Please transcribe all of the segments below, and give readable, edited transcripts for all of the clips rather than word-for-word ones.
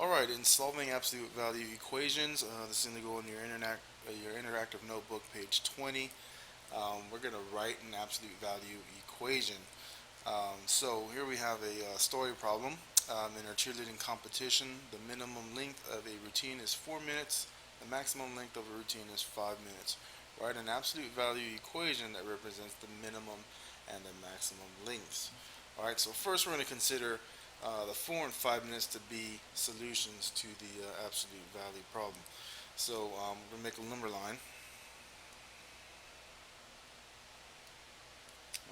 Alright, in solving absolute value equations, this is going to go in your interactive notebook, page 20. We're going to write an absolute value equation. So here we have a story problem. In our cheerleading competition, the minimum length of a routine is 4 minutes. The maximum length of a routine is 5 minutes. Write an absolute value equation that represents the minimum and the maximum lengths. Alright, so first we're going to consider the 4 and 5 minutes to be solutions to the absolute value problem. So we're going to make a number line.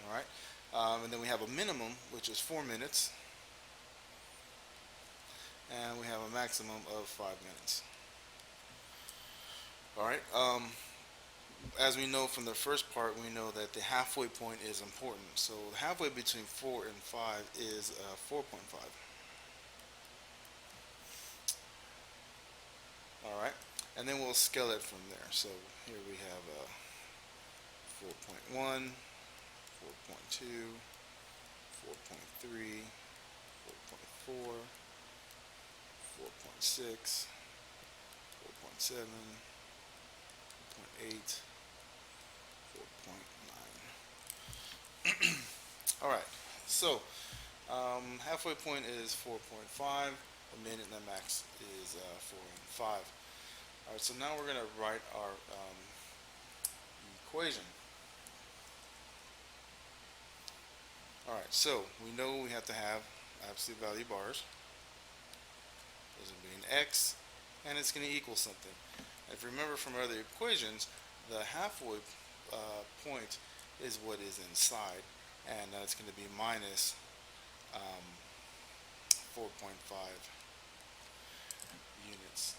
Alright, and then we have a minimum, which is 4 minutes, and we have a maximum of 5 minutes. Alright, as we know from the first part, we know that the halfway point is important. So the halfway between 4 and 5 is 4.5. Alright, and then we'll scale it from there. So here we have 4.1, 4.2, 4.3, 4.4, 4.6, 4.7, 4.8, 4.9. Alright, so halfway point is 4.5, the min and the max is 4 and 5. Alright, so now we're going to write our equation. Alright, so we know we have to have absolute value bars. Those will be an x, and it's going to equal something. If you remember from other equations, the halfway point is what is inside, and it's going to be minus 4.5 units.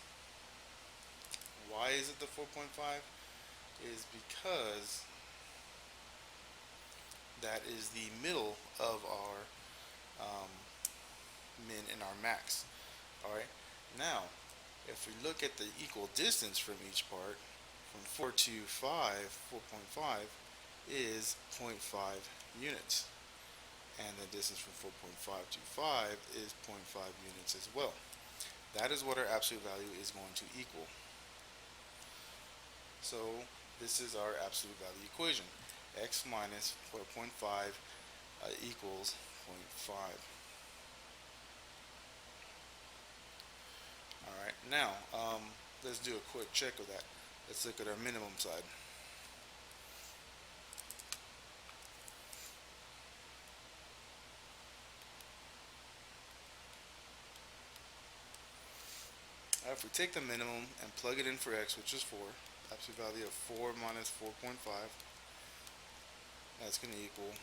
Why is it the 4.5? Is because that is the middle of our min and our max. Alright, now if we look at the equal distance from each part, from 4 to 5, 4.5 is 0.5 units. And the distance from 4.5 to 5 is 0.5 units as well. That is what our absolute value is going to equal. So this is our absolute value equation. X minus 4.5 equals 0.5. Alright, now let's do a quick check of that. Let's look at our minimum side. If we take the minimum and plug it in for x, which is 4, absolute value of 4 minus 4.5, that's going to equal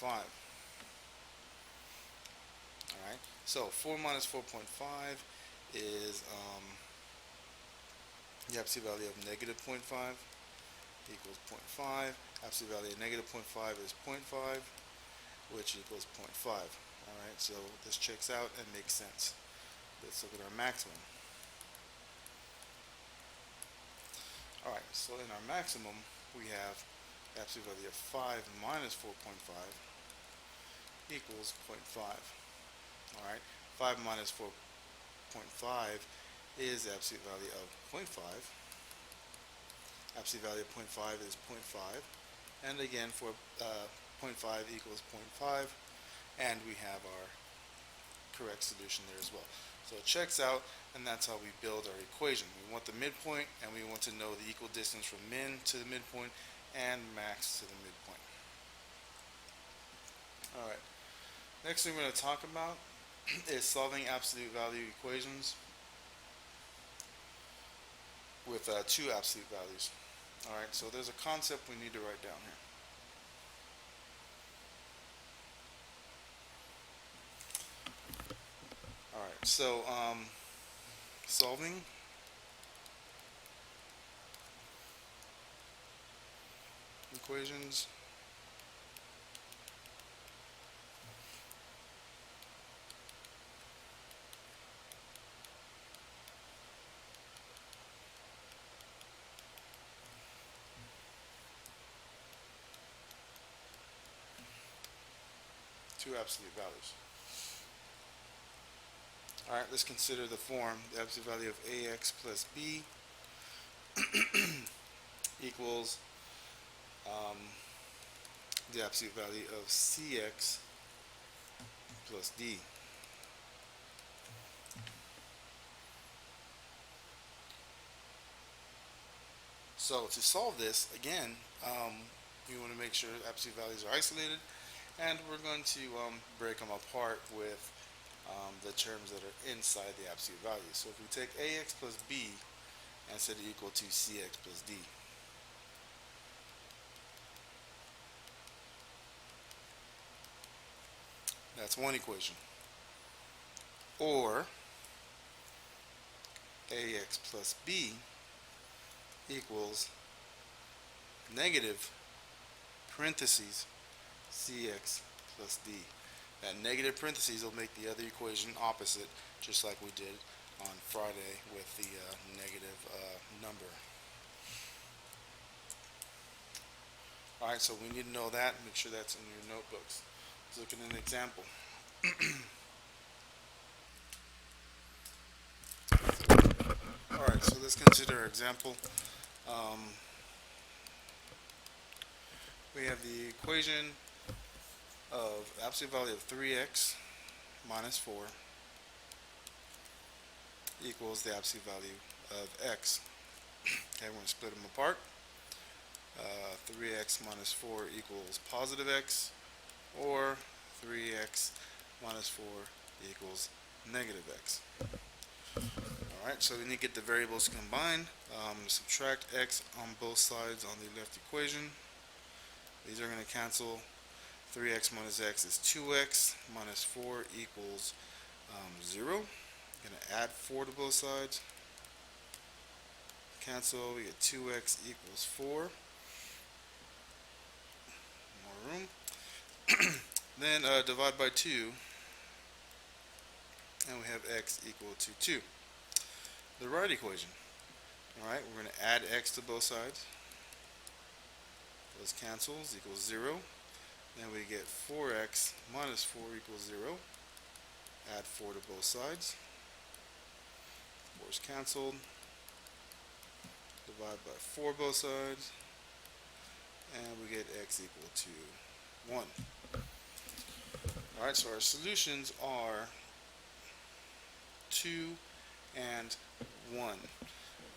0.5. Alright, so 4 minus 4.5 is the absolute value of negative 0.5 equals 0.5. Absolute value of negative 0.5 is 0.5, which equals 0.5. Alright, so this checks out and makes sense. Let's look at our maximum. Alright, so in our maximum, we have the absolute value of 5 minus 4.5 equals 0.5. Alright, 5 minus 4.5 is the absolute value of 0.5. Absolute value of 0.5 is 0.5. And again, for 0.5 equals 0.5. And we have our correct solution there as well. So it checks out, and that's how we build our equation. We want the midpoint, and we want to know the equal distance from min to the midpoint and max to the midpoint. Alright, next thing we're going to talk about is solving absolute value equations with two absolute values. Alright, so there's a concept we need to write down here. Alright, so solving equations two absolute values. Alright, let's consider the form. The absolute value of ax plus b equals um, the absolute value of cx plus d. So to solve this, again, we want to make sure absolute values are isolated, and we're going to break them apart with the terms that are inside the absolute value. So if we take ax plus b and set it equal to cx plus d, that's one equation. Or ax plus b equals negative parentheses cx plus d. That negative parentheses will make the other equation opposite, just like we did on Friday with the negative number. Alright, so we need to know that. Make sure that's in your notebooks. Let's look at an example. Alright, so let's consider our example. Um, we have the equation of absolute value of 3x minus 4 equals the absolute value of x. Okay, we're going to split them apart. 3x minus 4 equals positive x, or 3x minus 4 equals negative x. Alright, so we need to get the variables combined. Subtract x on both sides on the left equation. These are going to cancel. 3x minus x is 2x, minus 4 equals 0. I'm going to add 4 to both sides. Cancel, we get 2x equals 4. More room. Then divide by 2, and we have x equal to 2. The right equation. Alright, we're going to add x to both sides. Those cancels, equals 0. Then we get 4x minus 4 equals 0. Add 4 to both sides. 4 is canceled. Divide by 4 both sides. And we get x equal to 1. Alright, so our solutions are 2 and 1.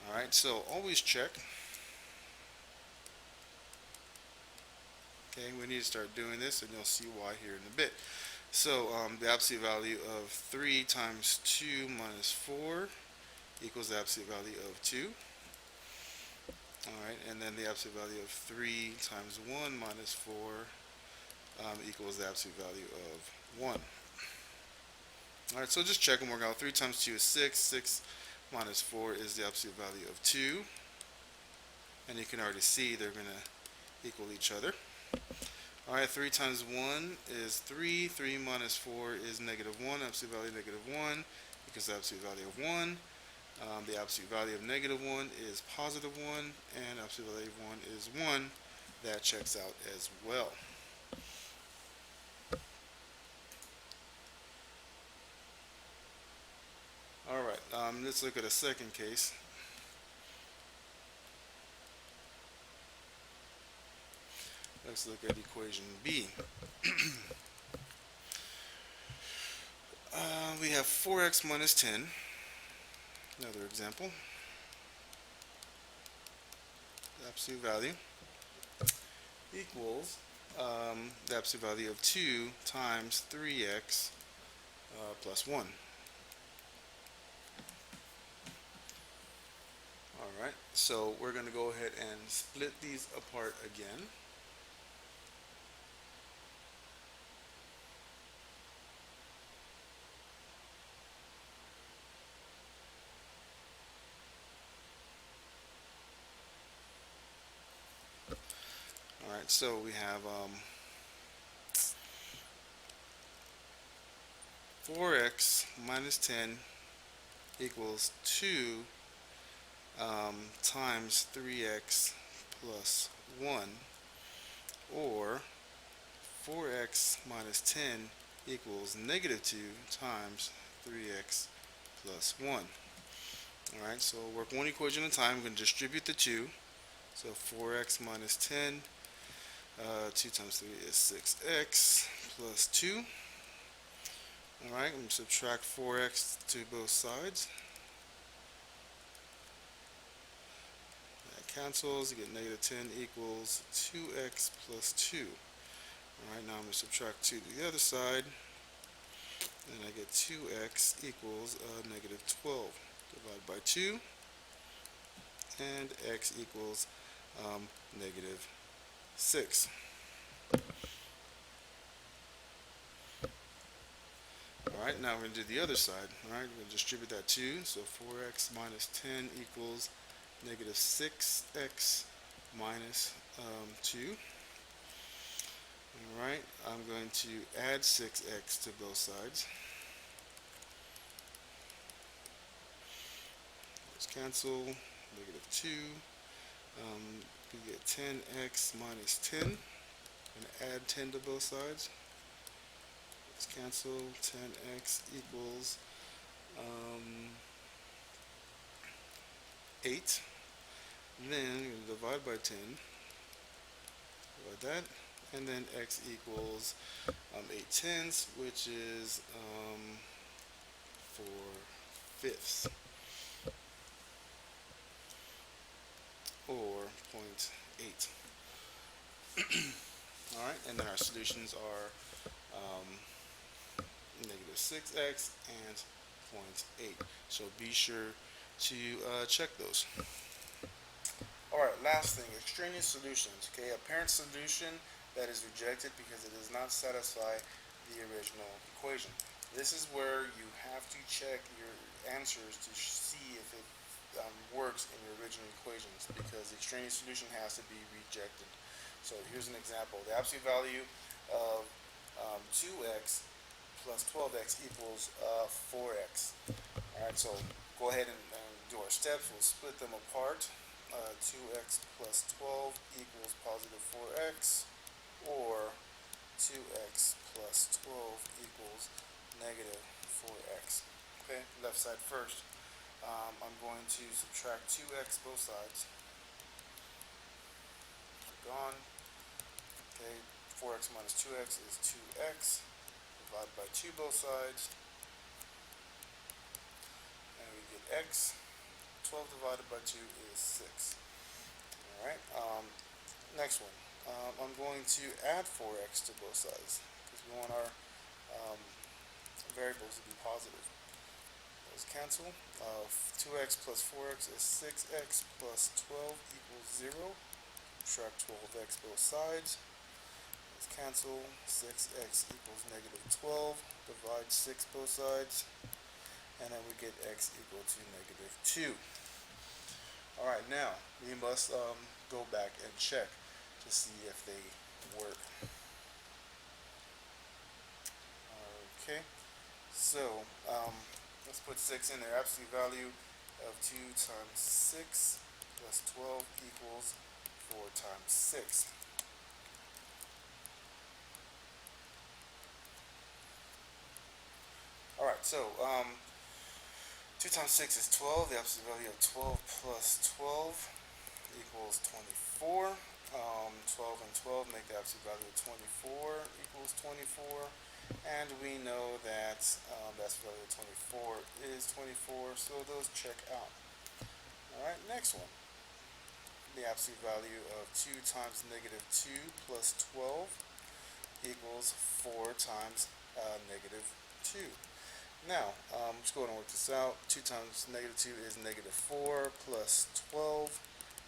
Alright, so always check. Okay, we need to start doing this, and you'll see why here in a bit. So the absolute value of 3 times 2 minus 4 equals the absolute value of 2. Alright, and then the absolute value of 3 times 1 minus 4 equals the absolute value of 1. Alright, so just check and work out. 3 times 2 is 6. 6 minus 4 is the absolute value of 2. And you can already see they're going to equal each other. Alright, 3 times 1 is 3. 3 minus 4 is negative 1. Absolute value of negative 1 equals the absolute value of 1. The absolute value of negative 1 is positive 1. And absolute value of 1 is 1. That checks out as well. Alright, let's look at a second case. Let's look at equation B. We have 4x minus 10. Another example. The absolute value equals the absolute value of 2 times 3x plus 1. Alright, so we're going to go ahead and split these apart again. Alright, so we have 4x minus 10 equals 2 times 3x plus 1, or 4x minus 10 equals negative 2 times 3x plus 1. Alright, so we'll work one equation at a time. We're going to distribute the 2. So 4x minus 10, 2 times 3 is 6x plus 2. Alright, I'm going to subtract 4x to both sides. That cancels. You get negative 10 equals 2x plus 2. Alright, now I'm going to subtract 2 to the other side. And I get 2x equals negative 12. Divide by 2. And x equals negative 6. Alright, now we're going to do the other side. Alright, we're going to distribute that 2. So 4x minus 10 equals negative 6x minus 2. Alright, I'm going to add 6x to both sides. Let's cancel. Negative 2. We get 10x minus 10. And add 10 to both sides. Let's cancel. 10x equals 8. Then you're going to divide by 10. Divide that. And then x equals 8 tenths, which is 4 fifths. Or 0.8. Alright, and then our solutions are negative 6x and 0.8. So be sure to check those. Alright, last thing, extraneous solutions. Okay, a parent solution that is rejected because it does not satisfy the original equation. This is where you have to check your answers to see if it works in your original equations, because the extraneous solution has to be rejected. So here's an example. The absolute value of 2x plus 12x equals 4x. Alright, so go ahead and do our steps. We'll split them apart. 2x plus 12 equals positive 4x, or 2x plus 12 equals negative 4x. Okay, left side first. I'm going to subtract 2x both sides. Gone. Okay, 4x minus 2x is 2x. Divide by 2 both sides. And we get x. 12 divided by 2 is 6. Alright, next one. I'm going to add 4x to both sides, because we want our variables to be positive. Those cancel. 2x plus 4x is 6x plus 12 equals 0. Subtract 12x both sides. Let's cancel. 6x equals negative 12. Divide 6 both sides. And then we get x equal to negative 2. Alright, now we must go back and check to see if they work. Okay, so let's put 6 in there. Absolute value of 2 times 6 plus 12 equals 4 times 6. Alright, so 2 times 6 is 12. The absolute value of 12 plus 12 equals 24. 12 and 12 make the absolute value of 24 equals 24. And we know that the absolute value of 24 is 24, so those check out. Alright, next one. The absolute value of 2 times negative 2 plus 12 equals 4 times negative 2. Now, let's go ahead and work this out. 2 times negative 2 is negative 4 plus 12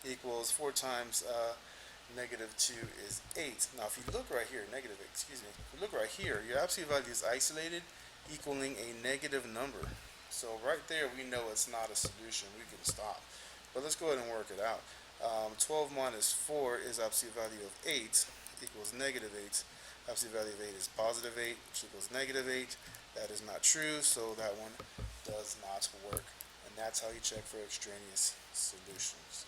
equals 4 times negative 2 is 8. Now, if you look right here, if you look right here, your absolute value is isolated, equaling a negative number. So right there, we know it's not a solution. We can stop. But let's go ahead and work it out. 12 minus 4 is absolute value of 8 equals negative 8. Absolute value of 8 is positive 8, which equals negative 8. That is not true, so that one does not work. And that's how you check for extraneous solutions.